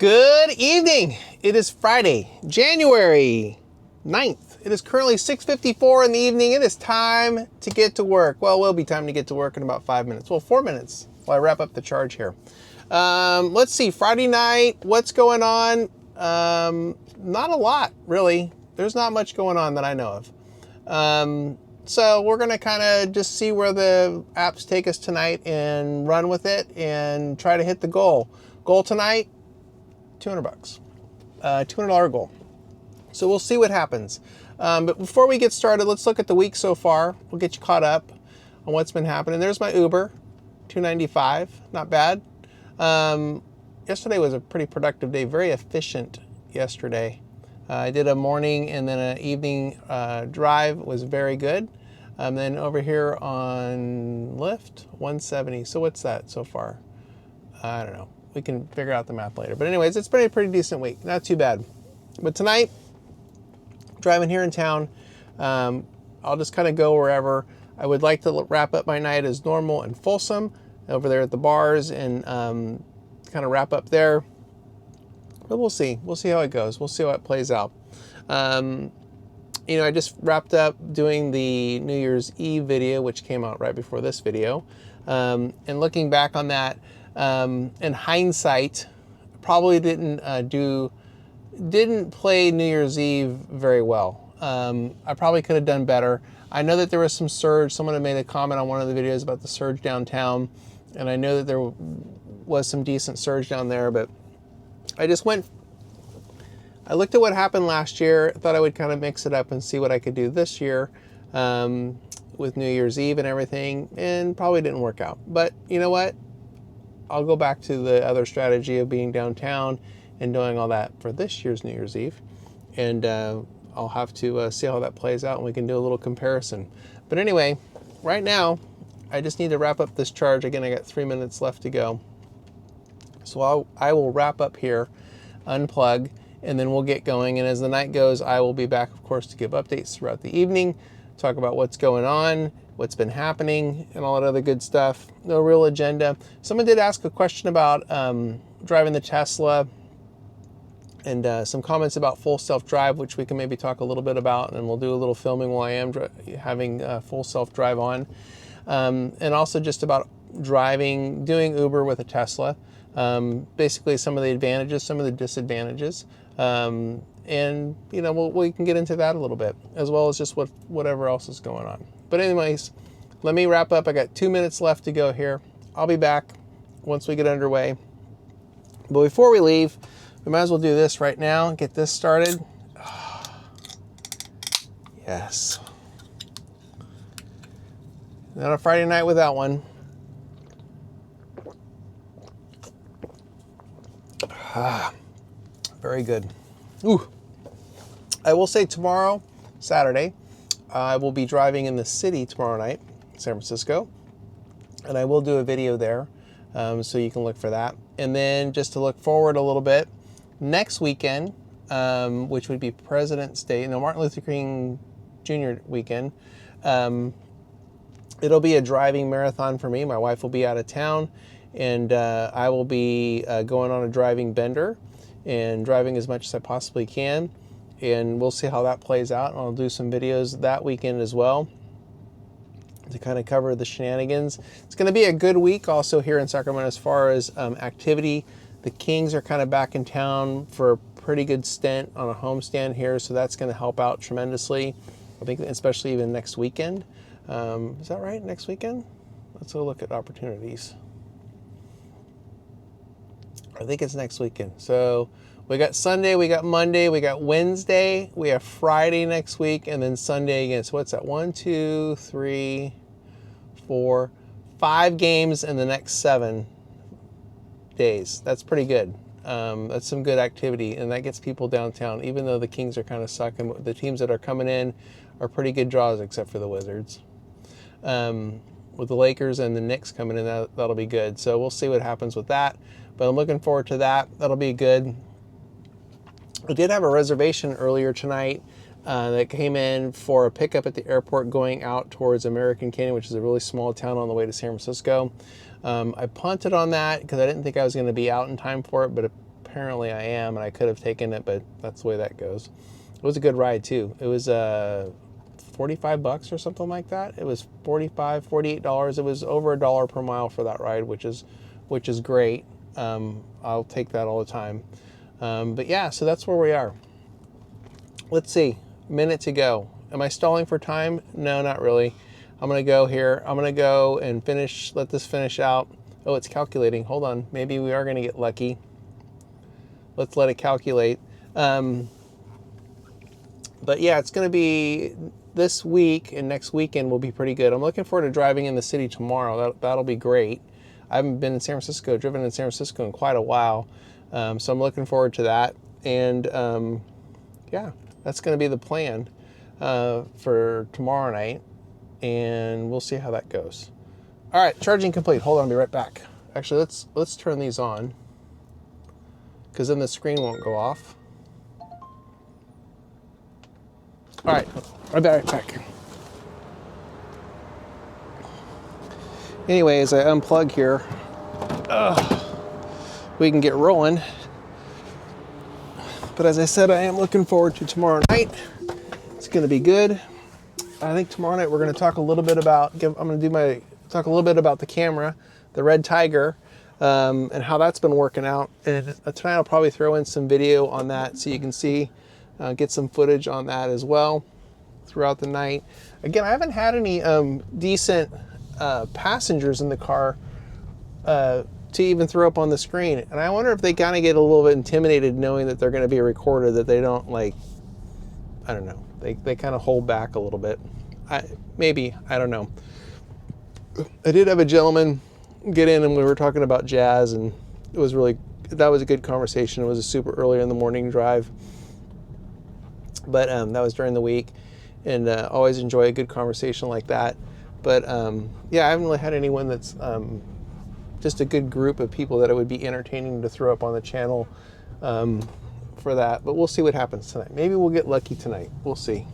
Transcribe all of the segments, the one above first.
Good evening. It is Friday, January 9th. It is currently 6:54 in the evening. It is time to get to work. Well, it will be time to get to work in about 5 minutes. Well, 4 minutes while I wrap up the charge here. Let's see, Friday night, what's going on? Not a lot, really. There's not much going on that I know of. So we're going to kind of just see where the apps take us tonight and run with it and try to hit the goal. Goal tonight, $200, $200 goal. So we'll see what happens. But before we get started, let's look at the week so far. We'll get you caught up on what's been happening. There's my Uber, $295, not bad. Yesterday was a pretty productive day, very efficient yesterday. I did a morning and then an evening drive, was very good. Then over here on Lyft, 170. So what's that so far? I don't know. We can figure out the math later. But anyways, it's been a pretty decent week. Not too bad. But tonight, driving here in town, I'll just kind of go wherever. I would like to wrap up my night as normal and Folsom over there at the bars and kind of wrap up there. But we'll see. We'll see how it goes. We'll see how it plays out. I just wrapped up doing the New Year's Eve video, which came out right before this video. And looking back on that, in hindsight, probably didn't play New Year's Eve very well. I probably could have done better. I know that there was some surge. Someone had made a comment on one of the videos about the surge downtown, and I know that there was some decent surge down there, but I looked at what happened last year, thought I would kind of mix it up and see what I could do this year with New Year's Eve and everything, and probably didn't work out. But you know what? I'll go back to the other strategy of being downtown and doing all that for this year's New Year's Eve. And I'll have to see how that plays out and we can do a little comparison. But anyway, right now, I just need to wrap up this charge. Again, I got 3 minutes left to go. So I will wrap up here, unplug, and then we'll get going. And as the night goes, I will be back, of course, to give updates throughout the evening, talk about what's going on, what's been happening, and all that other good stuff. No real agenda. Someone did ask a question about driving the Tesla and some comments about full self-drive, which we can maybe talk a little bit about, and we'll do a little filming while I am having full self-drive on. And also just about doing Uber with a Tesla. Basically some of the advantages, some of the disadvantages. And, we can get into that a little bit, as well as just whatever else is going on. But anyways, let me wrap up. I got 2 minutes left to go here. I'll be back once we get underway. But before we leave, we might as well do this right now and get this started. Yes. Not a Friday night without one. Very good. Ooh. I will say tomorrow, Saturday, I will be driving in the city tomorrow night, San Francisco, and I will do a video there, so you can look for that. And then just to look forward a little bit, next weekend, which would be President's Day, Martin Luther King Jr. weekend, it'll be a driving marathon for me. My wife will be out of town, and I will be going on a driving bender and driving as much as I possibly can. And we'll see how that plays out. And I'll do some videos that weekend as well to kind of cover the shenanigans. It's going to be a good week also here in Sacramento as far as activity. The Kings are kind of back in town for a pretty good stint on a homestand here, so that's going to help out tremendously. I think especially even next weekend. Is that right? Next weekend? Let's go look at opportunities. I think it's next weekend. So we got Sunday, we got Monday, we got Wednesday, we have Friday next week, and then Sunday again. So what's that? 1, 2, 3, 4, 5 games in the next 7 days. That's pretty good. That's some good activity, and that gets people downtown, even though the Kings are kind of sucking. The teams that are coming in are pretty good draws, except for the Wizards. With the Lakers and the Knicks coming in, that'll be good. So we'll see what happens with that. But I'm looking forward to that. That'll be good. I did have a reservation earlier tonight that came in for a pickup at the airport going out towards American Canyon, which is a really small town on the way to San Francisco. I punted on that because I didn't think I was going to be out in time for it, but apparently I am, and I could have taken it, but that's the way that goes. It was a good ride too. It was $45 or something like that. It was $48. It was over $1 per mile for that ride, which is great. I'll take that all the time. But yeah, so that's where we are. Let's see, minute to go. Am I stalling for time? No, not really. I'm gonna go here. I'm gonna go and let this finish out. Oh, it's calculating. Hold on, maybe we are gonna get lucky. Let's let it calculate. But yeah, it's gonna be this week, and next weekend will be pretty good. I'm looking forward to driving in the city tomorrow. That'll be great. I haven't been in San Francisco, driven in San Francisco in quite a while. So I'm looking forward to that. And yeah, that's going to be the plan for tomorrow night. And we'll see how that goes. All right, charging complete. Hold on, I'll be right back. Actually, let's turn these on, because then the screen won't go off. All right, I'll be right back. Anyways, I unplug here. We can get rolling. But as I said, I am looking forward to tomorrow night. It's going to be good. I think tomorrow night we're going to talk a little bit about. Talk a little bit about the camera, the Red Tiger, and how that's been working out. And tonight I'll probably throw in some video on that so you can see, get some footage on that as well throughout the night. Again, I haven't had any decent passengers in the car to even throw up on the screen, and I wonder if they kind of get a little bit intimidated knowing that they're going to be recorded, that they don't, like, I don't know, they kind of hold back a little bit. I don't know. I did have a gentleman get in and we were talking about jazz, and that was a good conversation. It was a super early in the morning drive, but that was during the week, and always enjoy a good conversation like that. But yeah, I haven't really had anyone that's just a good group of people that it would be entertaining to throw up on the channel for that. But we'll see what happens tonight. Maybe we'll get lucky tonight. We'll see.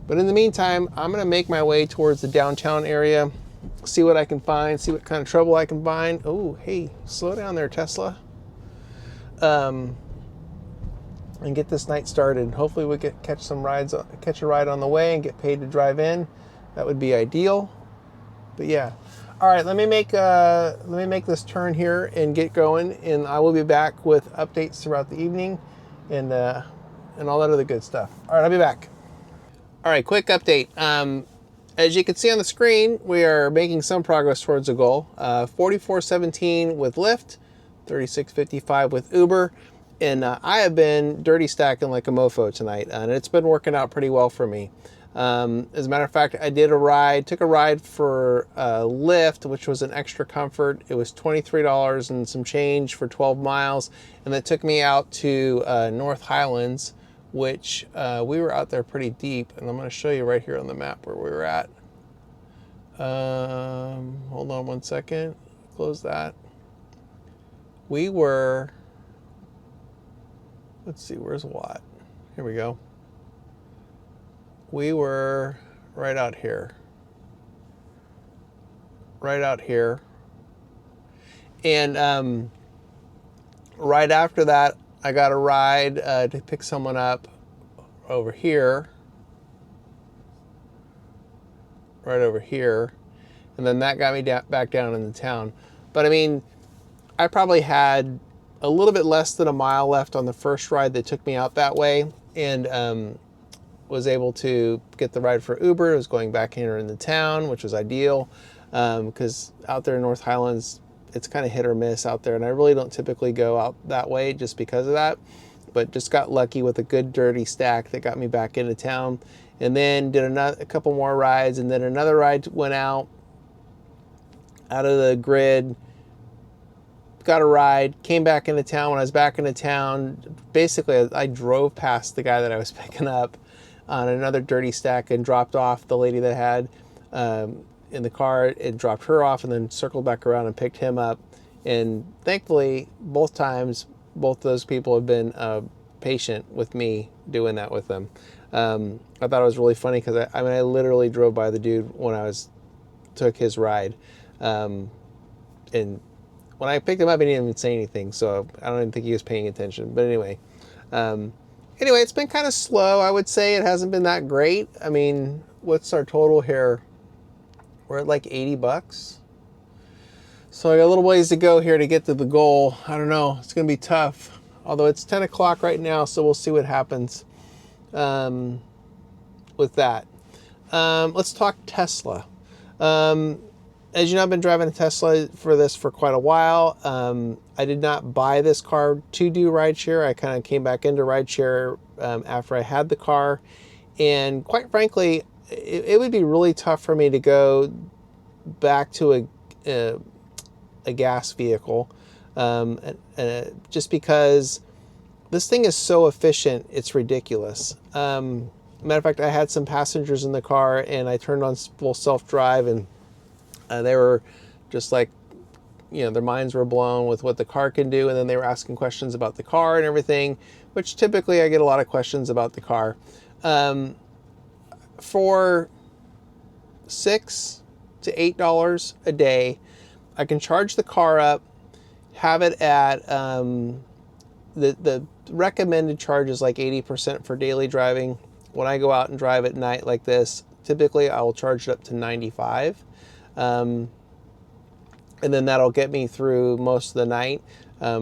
But in the meantime, I'm going to make my way towards the downtown area, see what I can find, see what kind of trouble I can find. Oh, hey, slow down there, Tesla. And get this night started. Hopefully we catch a ride on the way and get paid to drive in. That would be ideal. But yeah. All right, let me make this turn here and get going, and I will be back with updates throughout the evening and all that other good stuff. All right, I'll be back. All right, quick update. As you can see on the screen, we are making some progress towards the goal. 44.17 with Lyft, 36.55 with Uber, and I have been dirty stacking like a mofo tonight, and it's been working out pretty well for me. As a matter of fact, I took a ride for Lyft, which was an extra comfort. It was $23 and some change for 12 miles, and that took me out to North Highlands, which we were out there pretty deep, and I'm going to show you right here on the map where we were at. Hold on one second. Close that. We were, let's see, where's Watt? Here we go. We were right out here. And right after that, I got a ride to pick someone up over here. Right over here. And then that got me back down in the town. But I mean, I probably had a little bit less than a mile left on the first ride that took me out that way. And was able to get the ride for Uber. It was going back here in the town, which was ideal, because out there in North Highlands, it's kind of hit or miss out there, and I really don't typically go out that way just because of that, but just got lucky with a good dirty stack that got me back into town, and then did a couple more rides, and then another ride went out of the grid, got a ride, came back into town. When I was back into town, basically I drove past the guy that I was picking up on another dirty stack and dropped off the lady that had in the car, and dropped her off, and then circled back around and picked him up. And thankfully, both times, both those people have been patient with me doing that with them. I thought it was really funny because I literally drove by the dude when I took his ride, and when I picked him up, he didn't even say anything, so I don't even think he was paying attention. But anyway, it's been kind of slow. I would say it hasn't been that great. I mean, what's our total here? We're at like $80. So I got a little ways to go here to get to the goal. I don't know. It's going to be tough. Although it's 10 o'clock right now, so we'll see what happens with that. Let's talk Tesla. As you know, I've been driving a Tesla for quite a while. I did not buy this car to do rideshare. I kind of came back into rideshare after I had the car. And quite frankly, it would be really tough for me to go back to a gas vehicle, just because this thing is so efficient, it's ridiculous. Matter of fact, I had some passengers in the car, and I turned on full self-drive, and they were just like, their minds were blown with what the car can do, and then they were asking questions about the car and everything, which typically I get a lot of questions about the car. For $6 to $8 a day, I can charge the car up, have it at the recommended charge is like 80% for daily driving. When I go out and drive at night like this, typically I will charge it up to 95. And then that'll get me through most of the night.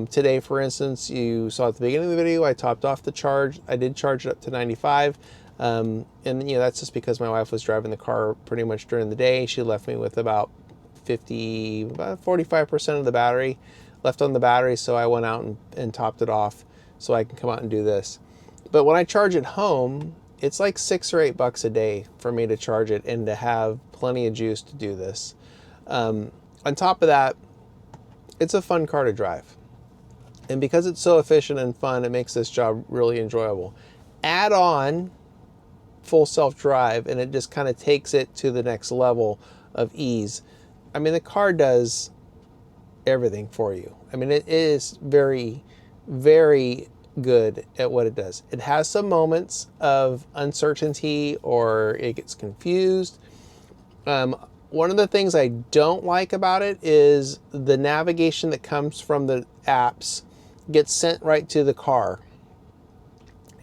Today, for instance, you saw at the beginning of the video, I topped off the charge. I did charge it up to 95. And that's just because my wife was driving the car pretty much during the day. She left me with about 45% of the battery left on the battery. So I went out and topped it off so I can come out and do this. But when I charge it home, it's like $6 or $8 a day for me to charge it and to have plenty of juice to do this. On top of that, it's a fun car to drive. And because it's so efficient and fun, it makes this job really enjoyable. Add on full self-drive, and it just kind of takes it to the next level of ease. I mean, the car does everything for you. I mean, it is very, very good at what it does. It has some moments of uncertainty or it gets confused. One of the things I don't like about it is the navigation that comes from the apps gets sent right to the car.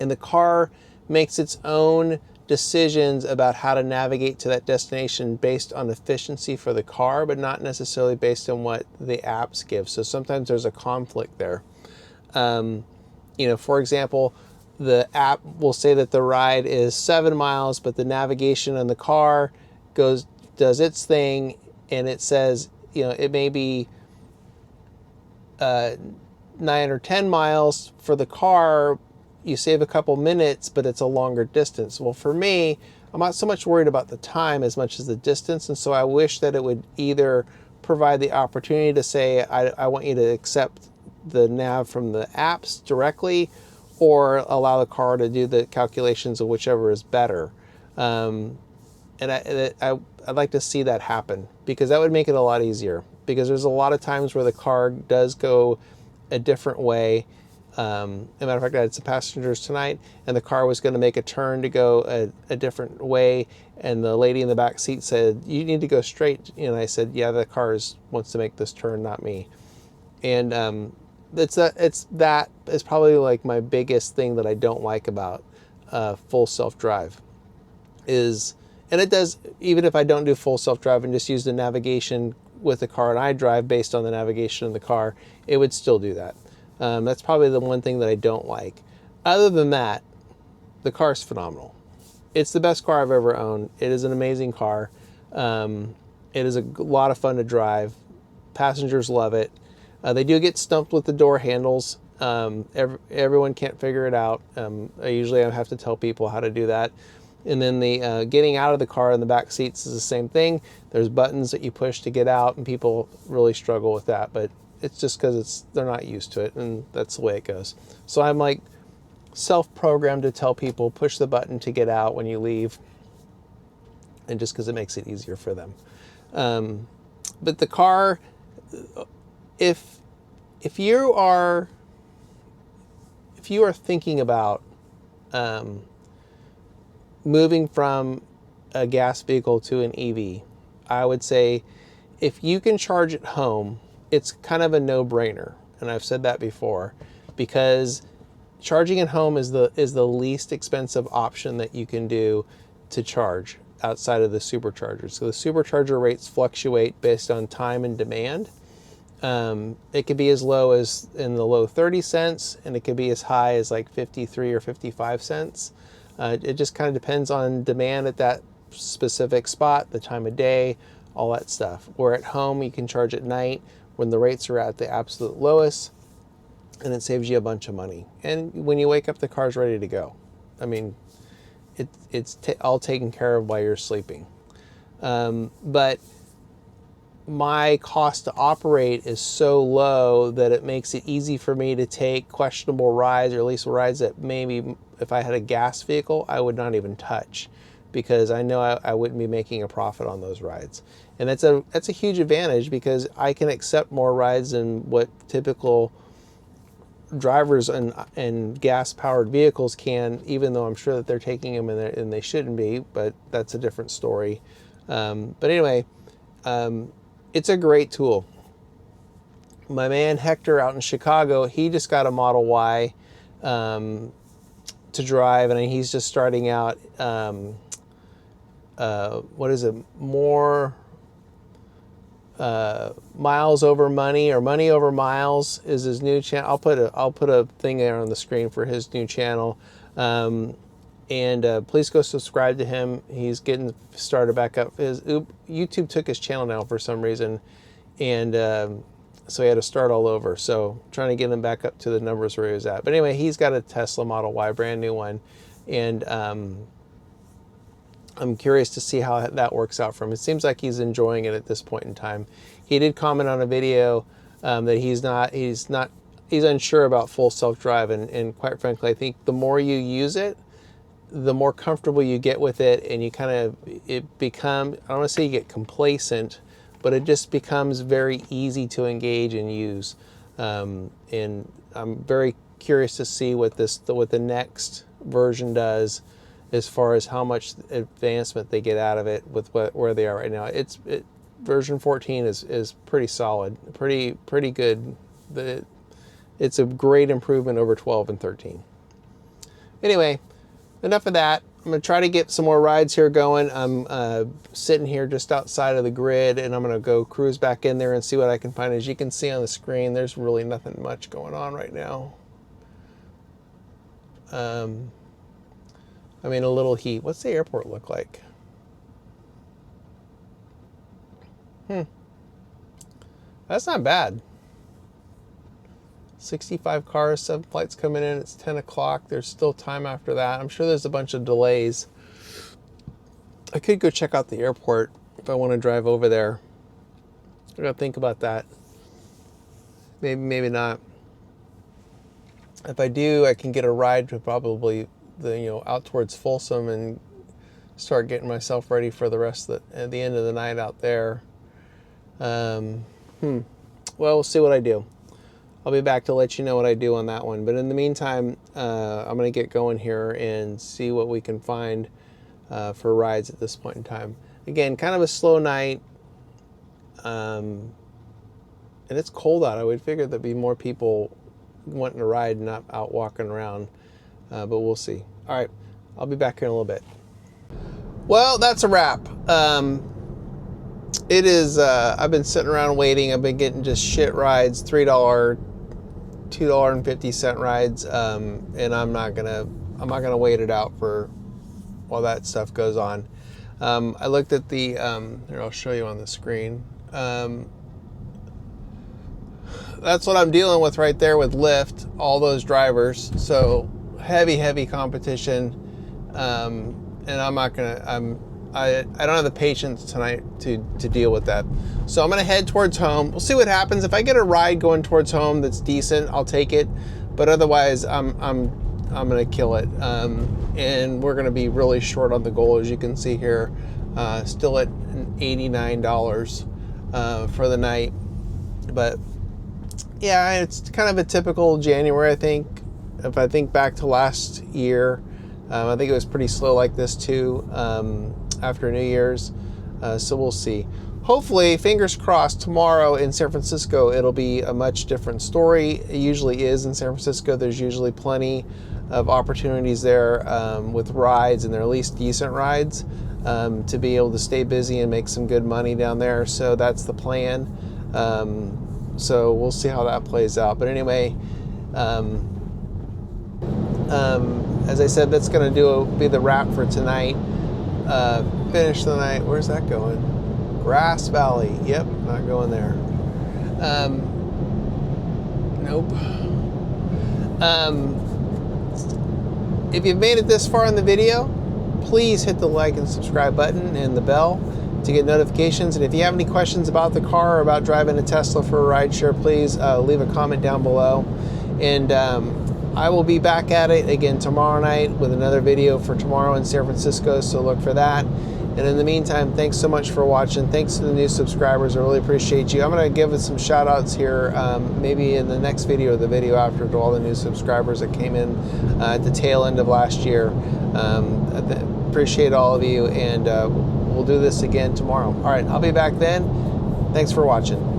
And the car makes its own decisions about how to navigate to that destination based on efficiency for the car, but not necessarily based on what the apps give. So sometimes there's a conflict there. For example, the app will say that the ride is 7 miles, but the navigation on the car does its thing, and it says, it may be 9 or 10 miles for the car. You save a couple minutes, but it's a longer distance. Well, for me, I'm not so much worried about the time as much as the distance. And so I wish that it would either provide the opportunity to say, I want you to accept the nav from the apps directly, or allow the car to do the calculations of whichever is better. And I'd like to see that happen, because that would make it a lot easier, because there's a lot of times where the car does go a different way. As a matter of fact, I had some passengers tonight, and the car was going to make a turn to go a different way, and the lady in the back seat said, "You need to go straight." And I said, "Yeah, the car wants to make this turn, not me." And that is probably like my biggest thing that I don't like about full self-drive is, and it does, even if I don't do full self-drive and just use the navigation with the car and I drive based on the navigation of the car, it would still do that. That's probably the one thing that I don't like. Other than that, the car is phenomenal. It's the best car I've ever owned. It is an amazing car. It is a lot of fun to drive. Passengers love it. They do get stumped with the door handles. Everyone can't figure it out. I usually have to tell people how to do that. And then the getting out of the car in the back seats is the same thing. There's buttons that you push to get out, and people really struggle with that. But it's just because they're not used to it, and that's the way it goes. So I'm like self-programmed to tell people, push the button to get out when you leave, and just because it makes it easier for them. But the car, if you are thinking about moving from a gas vehicle to an EV, I would say if you can charge at home, it's kind of a no-brainer, and I've said that before, because charging at home is the least expensive option that you can do to charge outside of the supercharger. So the supercharger rates fluctuate based on time and demand. It could be as low as in the low 30 cents, and it could be as high as like 53 or 55 cents. It just kind of depends on demand at that specific spot, the time of day, all that stuff. Where at home, you can charge at night when the rates are at the absolute lowest, and it saves you a bunch of money. And when you wake up, the car's ready to go. I mean, it's all taken care of while you're sleeping. But my cost to operate is so low that it makes it easy for me to take questionable rides, or at least rides that maybe if I had a gas vehicle, I would not even touch, because I know I wouldn't be making a profit on those rides. And that's a huge advantage, because I can accept more rides than what typical drivers and gas-powered vehicles can, even though I'm sure that they're taking them and they shouldn't be, but that's a different story. But anyway, it's a great tool. My man Hector out in Chicago, he just got a Model Y to drive, and he's just starting out. What is it? More miles over money, or money over miles, is his new channel. I'll put a thing there on the screen for his new channel. And please go subscribe to him. He's getting started back up. YouTube took his channel now for some reason, and so he had to start all over. So trying to get him back up to the numbers where he was at. But anyway, he's got a Tesla Model Y, brand new one, and I'm curious to see how that works out for him. It seems like he's enjoying it at this point in time. He did comment on a video that he's unsure about full self-drive, and quite frankly, I think the more you use it, the more comfortable you get with it, and you kind of, I don't want to say you get complacent, but it just becomes very easy to engage and use. And I'm very curious to see what the next version does, as far as how much advancement they get out of it with where they are right now. Version 14 is pretty solid, pretty good. It's a great improvement over 12 and 13. Anyway, enough of that. I'm going to try to get some more rides here going. I'm sitting here just outside of the grid, and I'm going to go cruise back in there and see what I can find. As you can see on the screen, there's really nothing much going on right now. I mean, a little heat. What's the airport look like? That's not bad. 65 cars, 7 flights coming in. It's 10 o'clock. There's still time after that. I'm sure there's a bunch of delays. I could go check out the airport if I want to drive over there. I gotta think about that. Maybe not. If I do, I can get a ride to probably out towards Folsom and start getting myself ready for the rest of at the end of the night out there. Well, we'll see what I do. I'll be back to let you know what I do on that one. But in the meantime, I'm going to get going here and see what we can find for rides at this point in time. Again, kind of a slow night. And it's cold out. I would figure there'd be more people wanting to ride and not out walking around. But we'll see. All right, I'll be back here in a little bit. Well, that's a wrap. It is, I've been sitting around waiting. I've been getting just shit rides, $3, $2.50 rides. And I'm not gonna wait it out for while that stuff goes on. I looked at the, here, I'll show you on the screen. That's what I'm dealing with right there with Lyft, all those drivers. So heavy competition. And I'm not gonna, I don't have the patience tonight to deal with that. So I'm gonna head towards home. We'll see what happens. If I get a ride going towards home that's decent, I'll take it. But otherwise, I'm gonna kill it. And we're gonna be really short on the goal, as you can see here. Still at $89 for the night. But yeah, it's kind of a typical January, I think. If I think back to last year, I think it was pretty slow like this too after New Year's. So we'll see. hopefully, fingers crossed, tomorrow in San Francisco, it'll be a much different story. It usually is in San Francisco. There's usually plenty of opportunities there with rides, and they're at least decent rides, to be able to stay busy and make some good money down there. So that's the plan. So we'll see how that plays out. But anyway, as I said, that's going to be the wrap for tonight. Finish the night. Where's that going? Grass Valley. Yep, not going there. Nope. If you've made it this far in the video, please hit the like and subscribe button and the bell to get notifications. And if you have any questions about the car or about driving a Tesla for a rideshare, please leave a comment down below. And I will be back at it again tomorrow night with another video for tomorrow in San Francisco, so look for that. And in the meantime, thanks so much for watching. Thanks to the new subscribers. I really appreciate you. I'm going to give it some shout outs here, maybe in the next video or the video after, to all the new subscribers that came in at the tail end of last year. Appreciate all of you, and we'll do this again tomorrow. All right, I'll be back then. Thanks for watching.